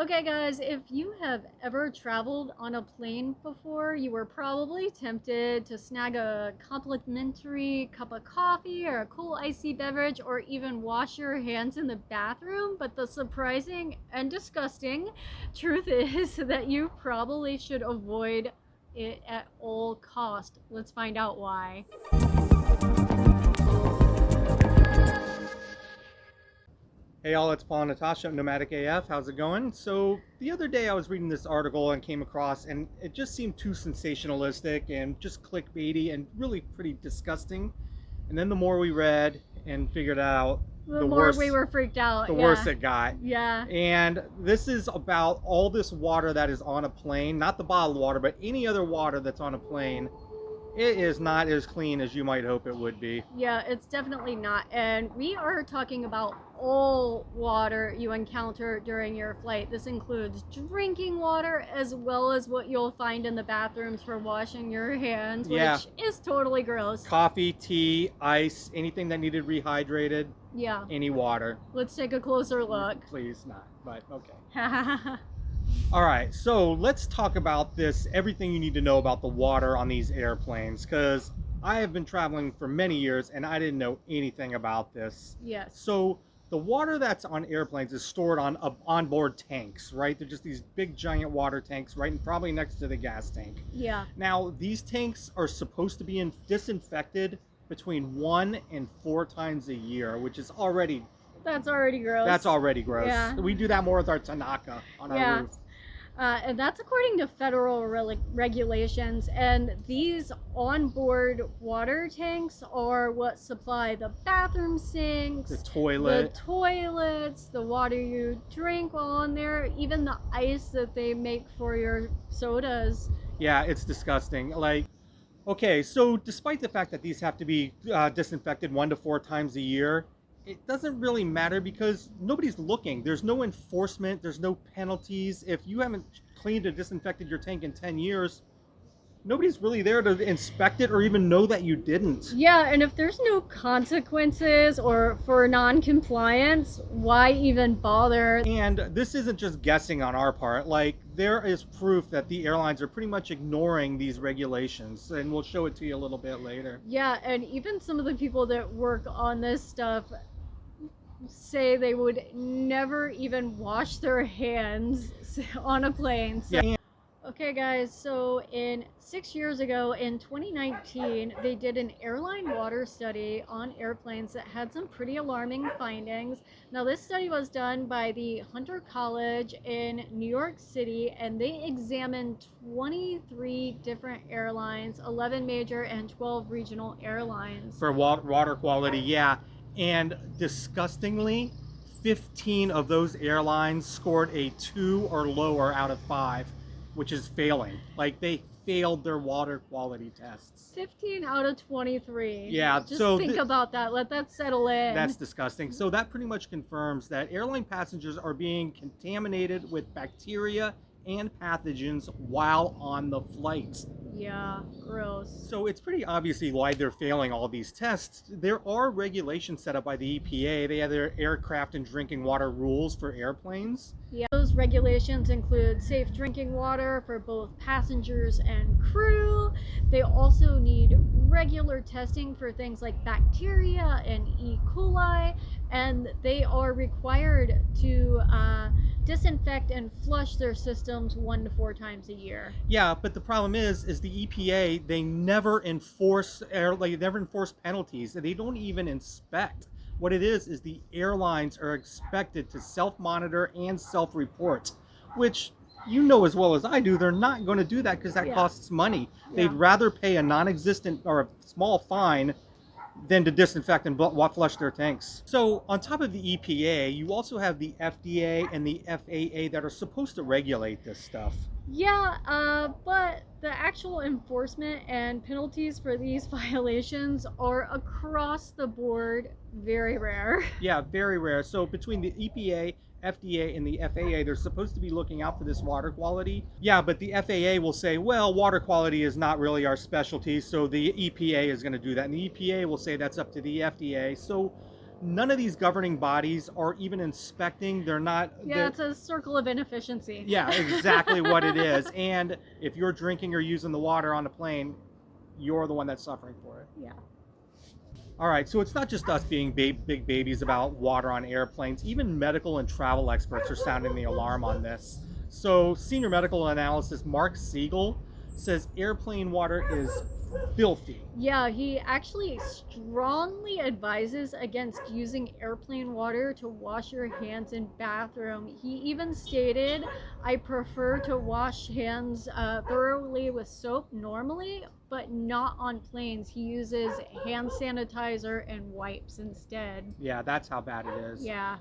Okay, guys, if you have ever traveled on a plane before, you were probably tempted to snag a complimentary cup of coffee or a cool icy beverage or even wash your hands in the bathroom. But the surprising and disgusting truth is that you probably should avoid it at all cost. Let's find out why. Hey all, it's Paul and Natasha at Nomadic-AF. How's it going? So the other day I was reading this article and came across, and it just seemed too sensationalistic and just clickbaity and really pretty disgusting. And then the more we read and figured out, The the more worse, we were freaked out. the Yeah. worse it got. Yeah. And this is about all this water that is on a plane, not the bottled water, but any other water that's on a plane. It is not as clean as you might hope it would be. Yeah, it's definitely not. And we are talking about all water you encounter during your flight. This includes drinking water as well as what you'll find in the bathrooms for washing your hands, Yeah. which is totally gross. Coffee, tea, ice, anything that needed rehydrated, Yeah. any water. Let's take a closer look. Please not, but okay. Yeah. All right, so let's talk about this, everything you need to know about the water on these airplanes, because I have been traveling for many years and I didn't know anything about this. Yes. So the water that's on airplanes is stored on onboard tanks, right? They're just these big giant water tanks right, and probably next to the gas tank. Yeah. Now, these tanks are supposed to be disinfected between 1 and 4 times a year, which is already That's already gross. gross. Yeah. We do that more with our Tanaka on our roof. And that's according to federal regulations. And these onboard water tanks are what supply the bathroom sinks, The toilet. the toilets, the water you drink while on there, even the ice that they make for your sodas. Yeah, it's disgusting. Like, okay, so despite the fact that these have to be disinfected 1 to 4 times a year, it doesn't really matter because nobody's looking. There's no enforcement. There's no penalties. If you haven't cleaned or disinfected your tank in 10 years, nobody's really there to inspect it or even know that you didn't. Yeah, and if there's no consequences or for non-compliance, why even bother? And this isn't just guessing on our part. Like, there is proof that the airlines are pretty much ignoring these regulations, and we'll show it to you a little bit later. Yeah, and even some of the people that work on this stuff say they would never even wash their hands on a plane. So, Yeah. okay, guys, so 6 years ago in 2019, they did an airline water study on airplanes that had some pretty alarming findings. Now, this study was done by the Hunter College in New York City, and they examined 23 different airlines, 11 major and 12 regional airlines. For water quality, yeah. And disgustingly, 15 of those airlines scored a 2 or lower out of 5, which is failing. Like, they failed their water quality tests. 15 out of 23. Yeah, Just so think about that. Let that settle in. That's disgusting. So that pretty much confirms that airline passengers are being contaminated with bacteria and pathogens while on the flight. Yeah, gross. So it's pretty obviously why they're failing all these tests. There are regulations set up by the EPA. They have their aircraft and drinking water rules for airplanes. Yeah, those regulations include safe drinking water for both passengers and crew. They also need regular testing for things like bacteria and E. coli, and they are required to disinfect and flush their systems 1 to 4 times a year. Yeah, but the problem is the EPA, they never enforce penalties. They don't even inspect. What it is the airlines are expected to self-monitor and self-report, which you know as well as I do, they're not going to do that because that costs money. Yeah. They'd rather pay a non-existent or a small fine than to disinfect and flush their tanks. So on top of the EPA, you also have the FDA and the FAA that are supposed to regulate this stuff. Yeah, but the actual enforcement and penalties for these violations are across the board very rare. Yeah, very rare. So between the EPA, FDA, and the FAA, they're supposed to be looking out for this water quality. Yeah, but the FAA will say, well, water quality is not really our specialty, so the EPA is going to do that. And the EPA will say that's up to the FDA. So none of these governing bodies are even inspecting. They're not. Yeah, it's a circle of inefficiency. Yeah, exactly what it is. And if you're drinking or using the water on the plane, you're the one that's suffering for it. Yeah. All right, so it's not just us being big babies about water on airplanes. Even medical and travel experts are sounding the alarm on this. So, senior medical analyst Mark Siegel says airplane water is filthy. Yeah, he actually strongly advises against using airplane water to wash your hands in bathroom. He even stated, "I prefer to wash hands thoroughly with soap normally, but not on planes." He uses hand sanitizer and wipes instead. Yeah, that's how bad it is. Yeah.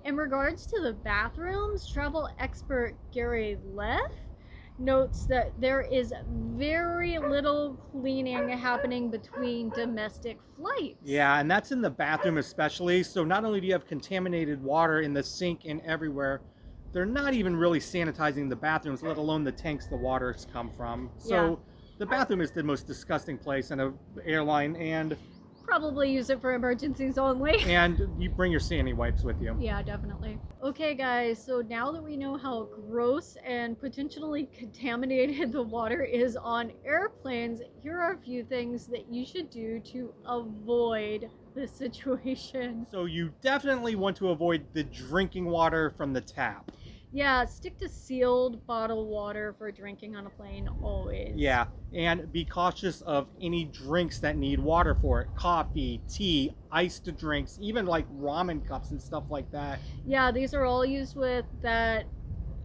In regards to the bathrooms, travel expert Gary Leff notes that there is very little cleaning happening between domestic flights. Yeah, and that's in the bathroom especially. So not only do you have contaminated water in the sink and everywhere, they're not even really sanitizing the bathrooms, let alone the tanks the water's come from. So the bathroom is the most disgusting place in an airline, and Probably use it for emergencies only. and you bring your sandy wipes with you. Yeah, definitely. Okay, guys, so now that we know how gross and potentially contaminated the water is on airplanes, here are a few things that you should do to avoid this situation. So you definitely want to avoid the drinking water from the tap. Yeah, stick to sealed bottled water for drinking on a plane always. Yeah, and be cautious of any drinks that need water for it. Coffee, tea, iced drinks, even like ramen cups and stuff like that. Yeah, these are all used with that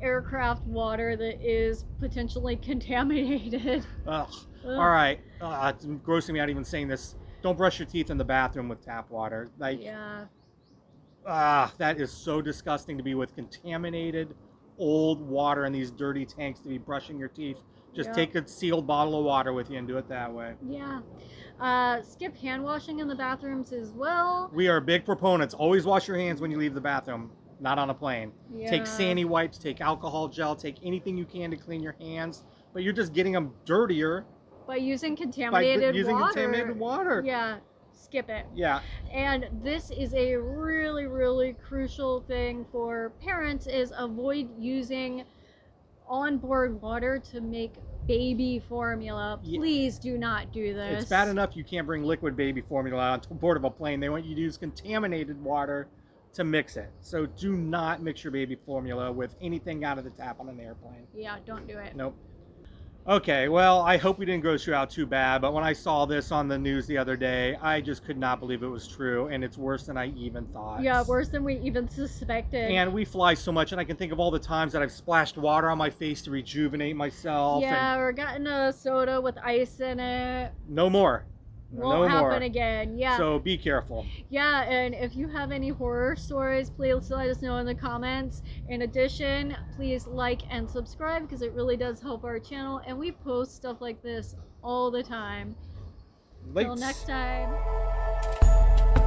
aircraft water that is potentially contaminated. Ugh. Ugh. All right, it's grossing me out even saying this. Don't brush your teeth in the bathroom with tap water. Like, Yeah. that is so disgusting to be with contaminated old water in these dirty tanks to be brushing your teeth. Just Yeah. take a sealed bottle of water with you and do it that way. Yeah. Skip hand washing in the bathrooms as well. We are big proponents. Always wash your hands when you leave the bathroom, not on a plane. Yeah. Take sandy wipes, take alcohol gel, take anything you can to clean your hands, but you're just getting them dirtier By using by contaminated using water. contaminated water. Yeah. Skip it. Yeah. And this is a really, really crucial thing for parents is avoid using onboard water to make baby formula. Yeah. Please do not do this. It's bad enough you can't bring liquid baby formula on board of a plane. They want you to use contaminated water to mix it. So do not mix your baby formula with anything out of the tap on an airplane. Yeah, don't do it. Nope. Okay, well, I hope we didn't gross you out too bad, but when I saw this on the news the other day, I just could not believe it was true, and it's worse than I even thought. Yeah, worse than we even suspected. And we fly so much, and I can think of all the times that I've splashed water on my face to rejuvenate myself. Yeah, And or gotten a soda with ice in it. no more. Won't no happen more. again. Yeah. So be careful. Yeah, and if you have any horror stories, please let us know in the comments. In addition, please like and subscribe because it really does help our channel, and we post stuff like this all the time. Till Lates. next time.